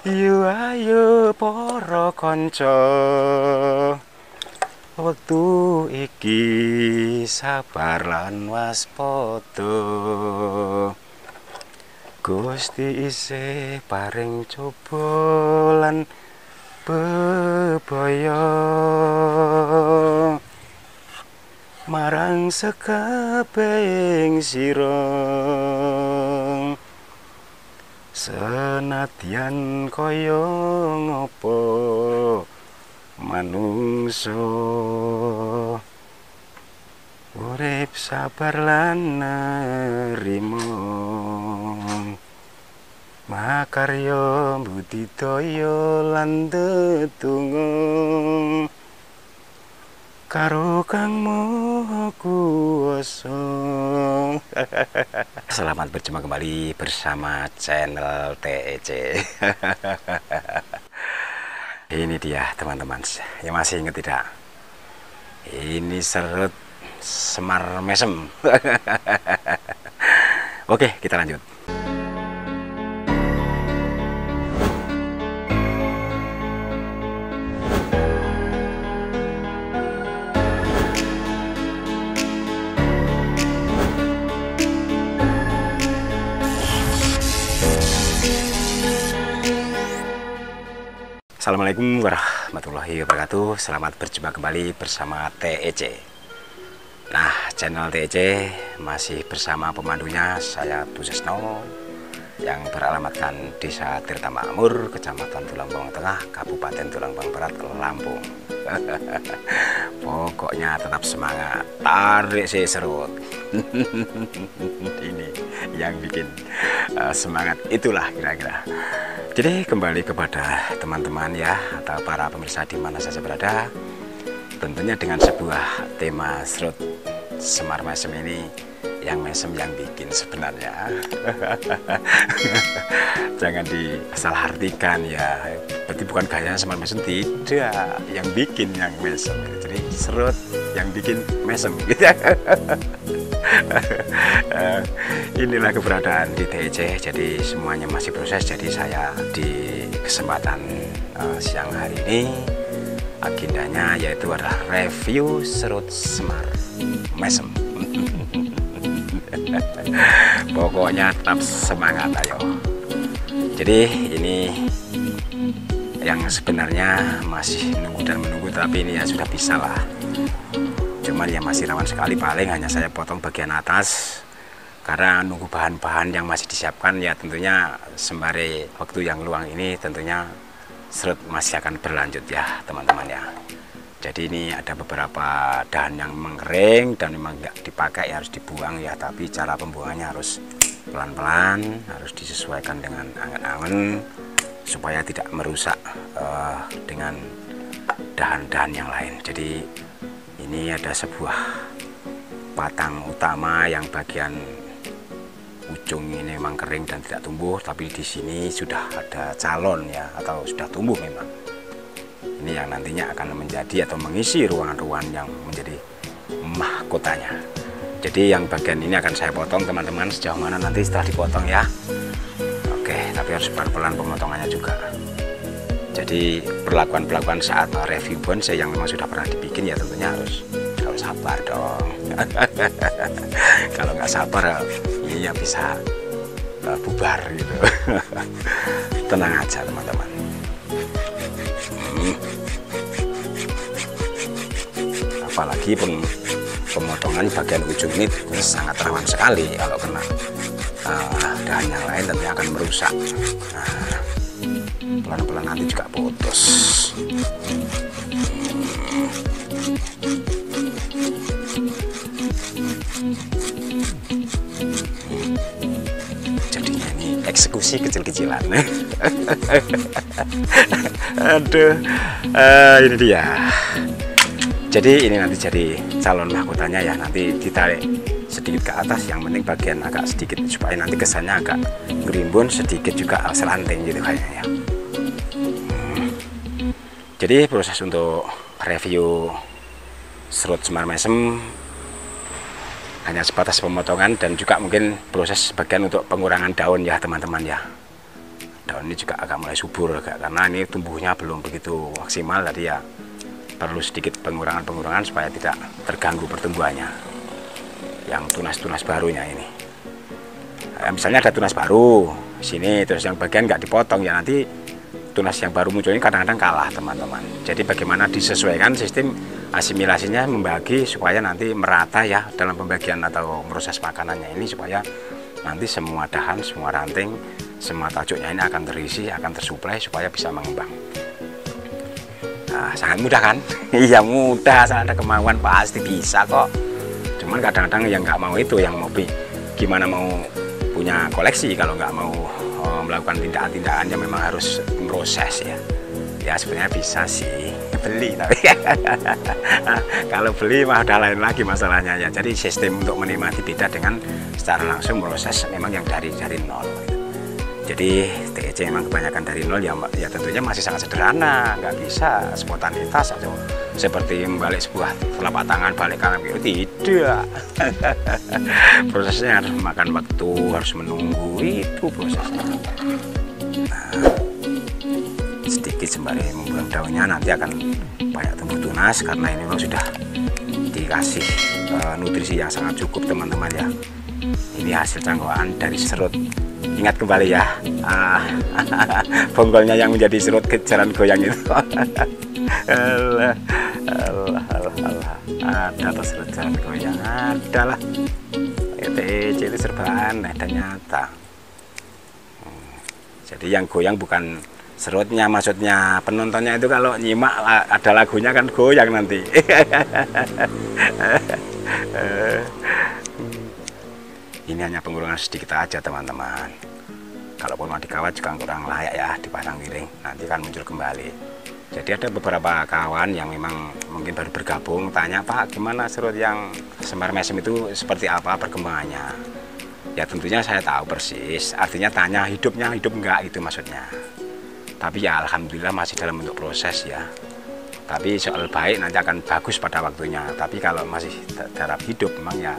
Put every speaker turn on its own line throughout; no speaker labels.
Yu ayo para kanca, wektu iki sabar lan waspada. Gusti isih paring coba lan bebaya marang sekabehing sira. Senadyan kaya ngapa manungsa urip sabar lan nerima, makarya budidaya lan ndedonga karo Kang Maha Kuwasa. Selamat berjumpa kembali bersama channel TEC. Ini dia teman-teman, yang masih ingat tidak? Ini serut Semar Mesem. Oke, kita lanjut. Assalamualaikum warahmatullahi wabarakatuh. Selamat berjumpa kembali bersama TEC. Nah, channel TEC masih bersama pemandunya, saya Busesno, yang beralamatkan Desa Tirta Makmur, Kecamatan Tulangbong Tengah, Kabupaten Tulangbong Barat, Lampung. Pokoknya tetap semangat, tarik si serut. Ini yang bikin semangat, itulah kira-kira. Jadi kembali kepada teman-teman ya, atau para pemirsa di mana saja berada, tentunya dengan sebuah tema serut Semar Mesem ini, yang mesem yang bikin sebenarnya. Jangan disalahartikan ya, berarti bukan gaya Semar Mesem, tidak, yang bikin yang mesem. Jadi serut yang bikin mesem gitu. Inilah keberadaan di TEC, jadi semuanya masih proses. Jadi saya di kesempatan siang hari ini agendanya yaitu adalah review serut Semar Mesem. Pokoknya tetap semangat, ayo. Jadi ini yang sebenarnya masih menunggu dan menunggu, tapi ini ya sudah bisa lah. Cuman ya masih rawan sekali, paling hanya saya potong bagian atas karena nunggu bahan-bahan yang masih disiapkan ya. Tentunya sembari waktu yang luang ini tentunya serut masih akan berlanjut ya teman-teman ya. Jadi ini ada beberapa dahan yang mengering dan memang nggak dipakai, harus dibuang ya, tapi cara pembuangannya harus pelan-pelan, harus disesuaikan dengan angen-angen supaya tidak merusak dengan dahan-dahan yang lain. Jadi ini ada sebuah batang utama yang bagian ujung ini memang kering dan tidak tumbuh, tapi di sini sudah ada calon ya, atau sudah tumbuh memang. Ini yang nantinya akan menjadi atau mengisi ruangan-ruangan yang menjadi mahkotanya. Jadi yang bagian ini akan saya potong teman-teman, sejauh mana nanti setelah dipotong ya. Oke, tapi harus pelan-pelan pemotongannya juga. Jadi perlakuan-perlakuan saat review bonsai yang memang sudah pernah dibikin ya tentunya harus sabar dong. Kalau nggak sabar ini ya bisa bubar gitu. Tenang aja teman-teman. Apalagi pemotongan bagian ujung ini sangat rawan sekali, kalau kena dahan yang lain tentunya akan merusak. Nah, pelan-pelan nanti juga putus. Jadinya ini eksekusi kecil-kecilan. Aduh, ini dia. Jadi ini nanti jadi calon mahkotanya ya, nanti ditarik sedikit ke atas, yang penting bagian agak sedikit supaya nanti kesannya agak ngerimbun sedikit, juga selanting gitu kayaknya ya. Jadi proses untuk review serut Semar Mesem hanya sebatas pemotongan dan juga mungkin proses sebagian untuk pengurangan daun ya teman-teman ya. daun ini juga agak mulai subur karena ini tumbuhnya belum begitu maksimal, tadi ya perlu sedikit pengurangan supaya tidak terganggu pertumbuhannya yang tunas-tunas barunya ini. Misalnya ada tunas baru sini, terus yang bagian nggak dipotong, ya nanti tunas yang baru muncul ini kadang-kadang kalah teman-teman. Jadi bagaimana disesuaikan sistem asimilasinya, membagi supaya nanti merata ya dalam pembagian atau proses makanannya ini, supaya nanti semua dahan, semua ranting, semua tajuknya ini akan terisi, akan tersuplai supaya bisa mengembang. Nah, sangat mudah kan? Iya mudah, asal ada kemauan pasti bisa kok. Cuman kadang-kadang yang nggak mau itu, yang mau gimana mau punya koleksi kalau nggak mau melakukan tindakan-tindakan yang memang harus proses ya. Ya sebenarnya bisa sih beli, tapi kalau beli mah udah lain lagi masalahnya ya. Jadi sistem untuk menikmati beda dengan secara langsung proses memang yang dari nol. Jadi TEC memang kebanyakan dari nol ya tentunya masih sangat sederhana, nggak bisa spontanitas atau seperti membalik sebuah telapak tangan balik kanan gitu, tidak. Prosesnya harus memakan waktu, harus menunggu, itu prosesnya. Nah, sedikit sembari membuang daunnya nanti akan banyak tumbuh tunas karena ini memang sudah dikasih nutrisi yang sangat cukup teman-teman ya. Ini hasil cangkokan dari serut. Ingat kembali ya, bonggolnya yang menjadi serut kejaran goyang itu. Allah. Ada atau serut jalan goyang, ada lah. TEC itu serba aneh dan nyata. Jadi yang goyang bukan serutnya, maksudnya penontonnya itu kalau nyimak ada lagunya kan goyang nanti. Ini hanya pengurangan sedikit aja teman-teman. Kalaupun mau dikawat juga kurang layak ya dipasang miring, nanti kan muncul kembali. Jadi ada beberapa kawan yang memang mungkin baru bergabung tanya, Pak gimana serut yang semar mesem itu seperti apa perkembangannya. Ya tentunya saya tahu persis, artinya tanya hidup enggak itu maksudnya. Tapi ya alhamdulillah masih dalam bentuk proses ya. Tapi soal baik nanti akan bagus pada waktunya. Tapi kalau masih taraf hidup memang ya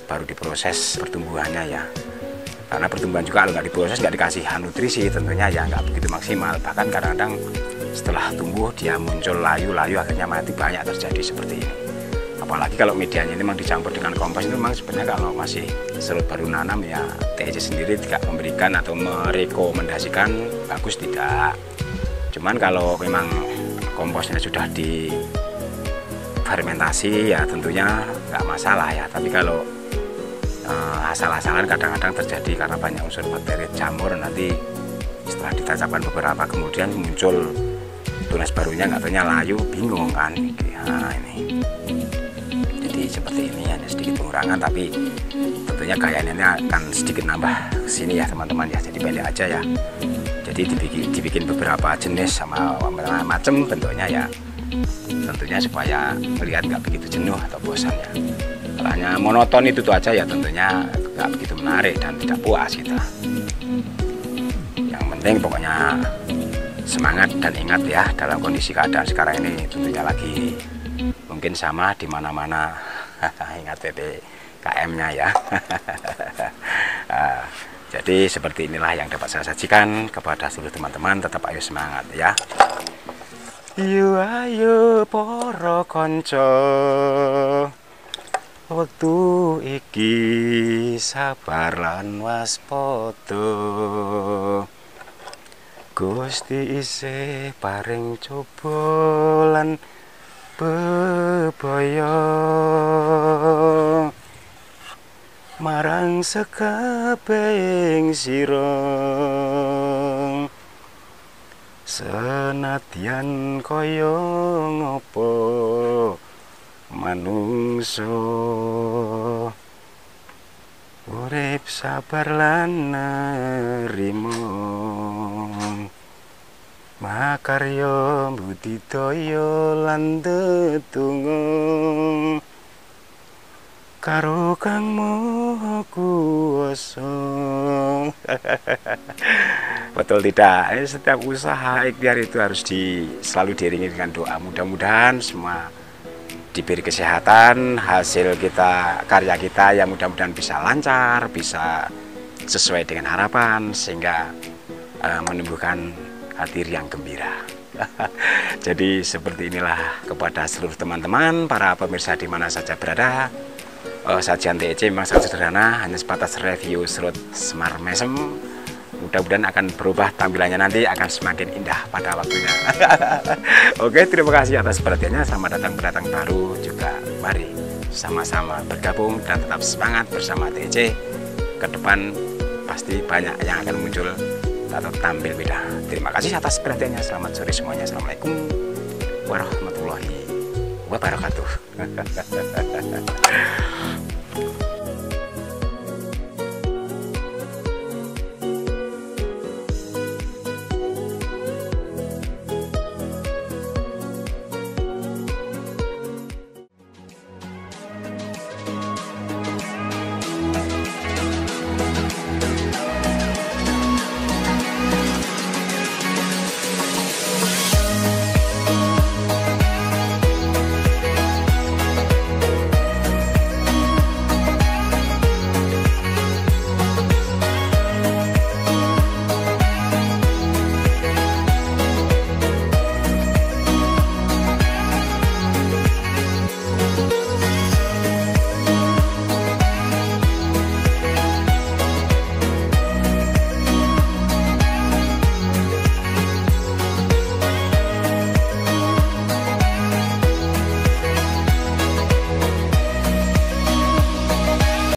baru diproses pertumbuhannya ya. Karena pertumbuhan juga kalau nggak diproses, nggak dikasih nutrisi tentunya ya nggak begitu maksimal. Bahkan kadang-kadang setelah tumbuh dia muncul layu akhirnya mati, banyak terjadi seperti ini. Apalagi kalau medianya ini memang dicampur dengan kompos, itu memang sebenarnya kalau masih serut baru nanam ya TEC sendiri tidak memberikan atau merekomendasikan bagus tidak. Cuman kalau memang komposnya sudah difermentasi ya tentunya nggak masalah ya. Tapi kalau asal-asalan kadang-kadang terjadi karena banyak unsur bakteri jamur, nanti setelah ditancapkan beberapa kemudian muncul tunas barunya, nggak tahunya layu, bingung kan. Nah ini jadi seperti ini, hanya sedikit pengurangan tapi tentunya gayanya ini akan sedikit nambah sini ya teman-teman ya. Jadi pendek aja ya, jadi dibikin beberapa jenis sama macam bentuknya ya, tentunya supaya melihat nggak begitu jenuh atau bosan ya. Hanya monoton itu tuh aja ya tentunya nggak begitu menarik dan tidak puas kita. Yang penting pokoknya semangat dan ingat ya, dalam kondisi keadaan sekarang ini tentunya lagi mungkin sama di mana-mana. Ingat PPKM-nya ya. Jadi seperti inilah yang dapat saya sajikan kepada seluruh teman-teman. Tetap ayo semangat ya. Ayo para kanca, waktu iki sabar lan waspada. Gusti isih paring coba lan bebaya marang sekabehing sira, senadyan kaya ngapa manungsa urip sabar lan nerima, makarya budidaya lan ndedonga karo Kang Maha Kuwasa. Betul tidak? Setiap usaha ikhtiar itu harus selalu diiringi dengan doa. Mudah-mudahan semua diberi kesehatan, hasil kita, karya kita yang mudah-mudahan bisa lancar, bisa sesuai dengan harapan, sehingga menumbuhkan hati yang gembira. Jadi seperti inilah kepada seluruh teman-teman, para pemirsa di mana saja berada. Sajian TEC memang sangat sederhana, hanya sebatas review serut Semar Mesem. Mudah-mudahan akan berubah tampilannya, nanti akan semakin indah pada waktunya. Oke, terima kasih atas perhatiannya. Selamat datang pendatang baru juga. Mari sama-sama bergabung dan tetap semangat bersama TEC. Ke depan pasti banyak yang akan muncul atau tampil beda. Terima kasih atas perhatiannya. Selamat sore semuanya. Assalamualaikum warahmatullahi wabarakatuh.